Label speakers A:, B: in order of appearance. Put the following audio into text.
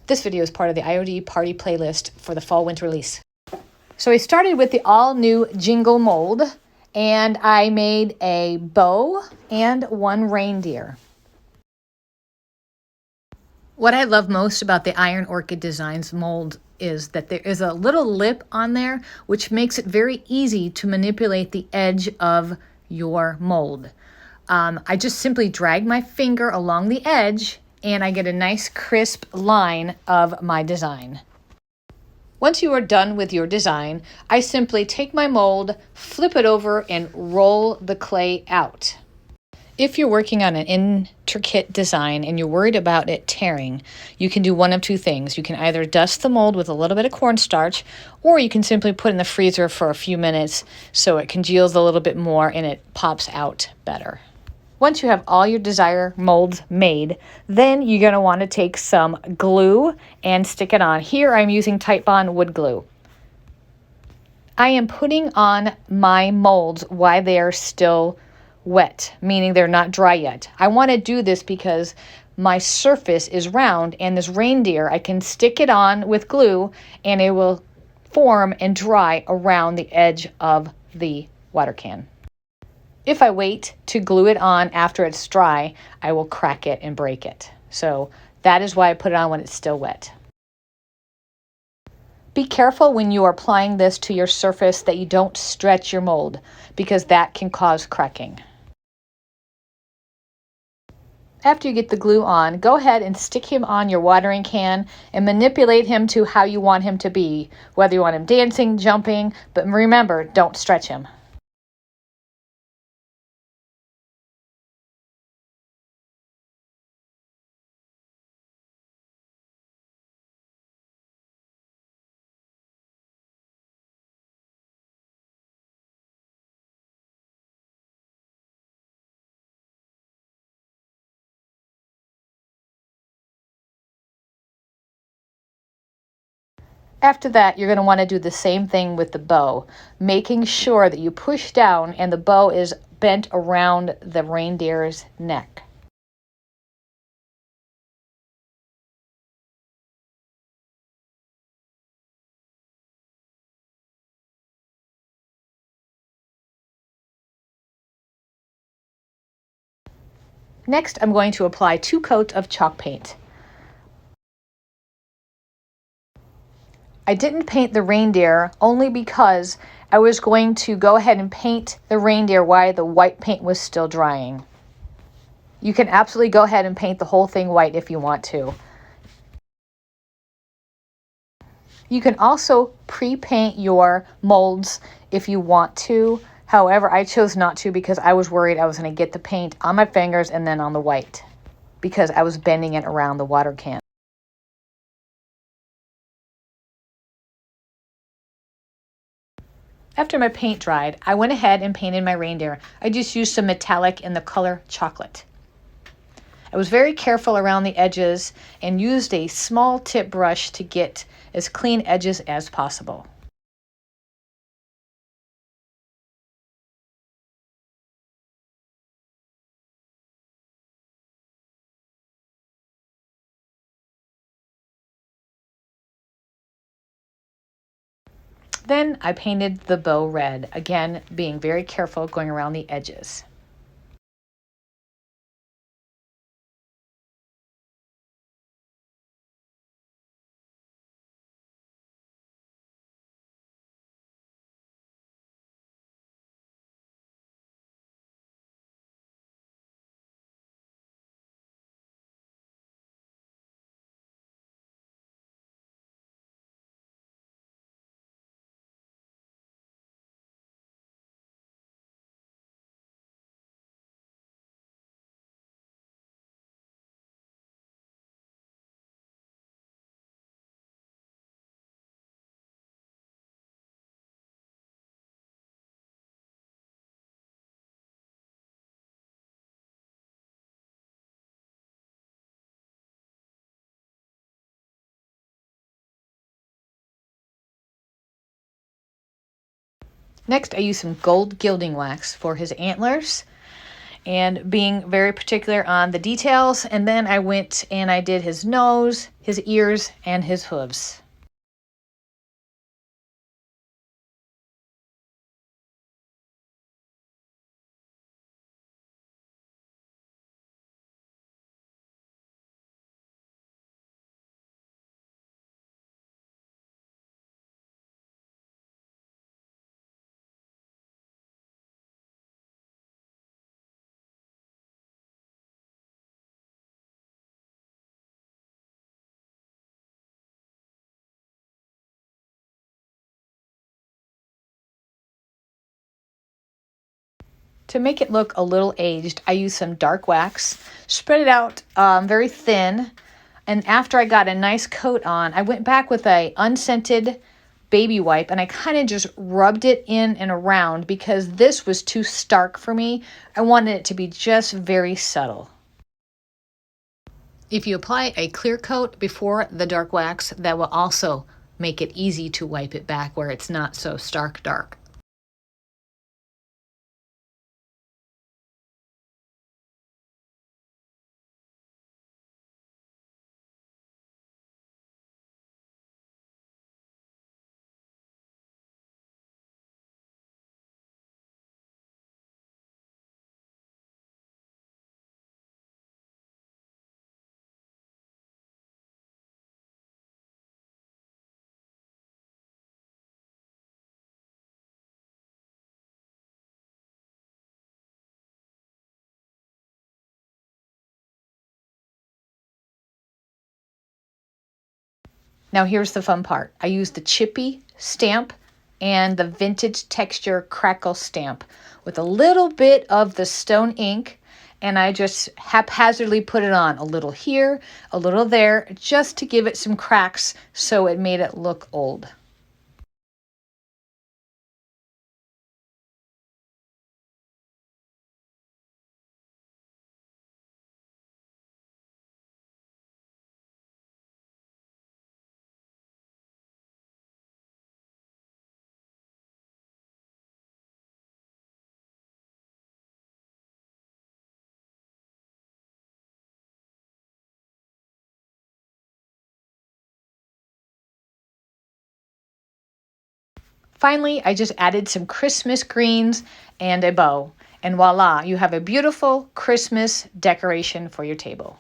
A: This video is part of the IOD party playlist for the fall-winter release. So I started with the all-new Jingle Mould, and I made a bow and one reindeer. What I love most about the Iron Orchid Designs mold is that there is a little lip on there, which makes it very easy to manipulate the edge of your mold. I just simply drag my finger along the edge and I get a nice crisp line of my design. Once you are done with your design, I simply take my mold, flip it over, and roll the clay out. If you're working on an intricate design and you're worried about it tearing, you can do one of two things. You can either dust the mold with a little bit of cornstarch, or you can simply put it in the freezer for a few minutes so it congeals a little bit more and it pops out better. Once you have all your desired molds made, then you're going to want to take some glue and stick it on. Here I'm using Titebond wood glue. I am putting on my molds while they are still wet, meaning they're not dry yet. I want to do this because my surface is round, and this reindeer, I can stick it on with glue and it will form and dry around the edge of the water can. If I wait to glue it on after it's dry, I will crack it and break it. So that is why I put it on when it's still wet. Be careful when you are applying this to your surface that you don't stretch your mold, because that can cause cracking. After you get the glue on, go ahead and stick him on your watering can and manipulate him to how you want him to be, whether you want him dancing, jumping, but remember, don't stretch him. After that, you're going to want to do the same thing with the bow, making sure that you push down and the bow is bent around the reindeer's neck. Next, I'm going to apply 2 coats of chalk paint. I didn't paint the reindeer only because I was going to go ahead and paint the reindeer while the white paint was still drying. You can absolutely go ahead and paint the whole thing white if you want to. You can also pre-paint your molds if you want to. However, I chose not to because I was worried I was going to get the paint on my fingers and then on the white because I was bending it around the water can. After my paint dried, I went ahead and painted my reindeer. I just used some metallic in the color chocolate. I was very careful around the edges and used a small tip brush to get as clean edges as possible. Then I painted the bow red, again being very careful going around the edges. Next, I used some gold gilding wax for his antlers, and being very particular on the details. And then I went and I did his nose, his ears, and his hooves. To make it look a little aged, I used some dark wax, spread it out very thin, and after I got a nice coat on, I went back with a unscented baby wipe and I kind of just rubbed it in and around because this was too stark for me. I wanted it to be just very subtle. If you apply a clear coat before the dark wax, that will also make it easy to wipe it back where it's not so stark dark. Now here's the fun part. I used the Chippy stamp and the vintage texture Crackle stamp with a little bit of the stone ink, and I just haphazardly put it on a little here, a little there, just to give it some cracks so it made it look old. Finally, I just added some Christmas greens and a bow. And voila, you have a beautiful Christmas decoration for your table.